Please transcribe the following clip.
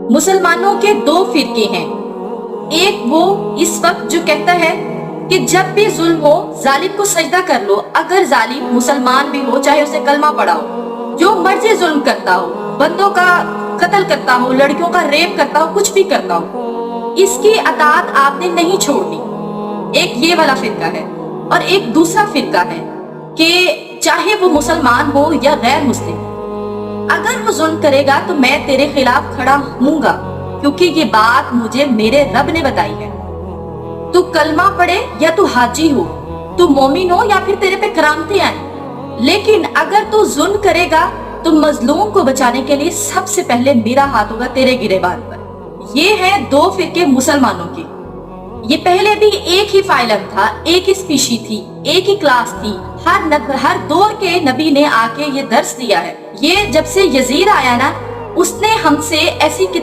मुसलमानों के दो फिरके हैं। एक वो इस वक्त जो कहता है कि जब भी जुल्म हो जालिम को सजदा कर लो, अगर जालिम मुसलमान भी हो, चाहे उसे कलमा पढ़ाओ, जो मर्जी जुल्म करता हो, बंदों का कत्ल करता हो, लड़कियों का रेप करता हो, कुछ भी करता हो, इसकी अतात आपने नहीं छोड़नी। एक ये वाला फिरका है। और एक दूसरा फिरका है कि चाहे वो मुसलमान हो या गैर मुस्लिम, अगर वो जुल्म करेगा तो मैं तेरे खिलाफ खड़ा हूँगा, क्योंकि ये बात मुझे मेरे रब ने बताई है। तू कलमा पढ़े या तू हाजी हो, तू मोमिन हो या फिर तेरे पे करामतें आए, लेकिन अगर तू जुल्म करेगा तो मजलूम को बचाने के लिए सबसे पहले मेरा हाथ होगा तेरे गिरेबान पर। ये है दो फिरके मुसलमानों के। ये पहले भी एक ही फाइलम था, एक ही स्पीशी थी, एक ही क्लास थी। हर दौर के नबी ने आके ये दर्स दिया है। ये जब से यजीद आया ना, उसने हमसे ऐसी किताब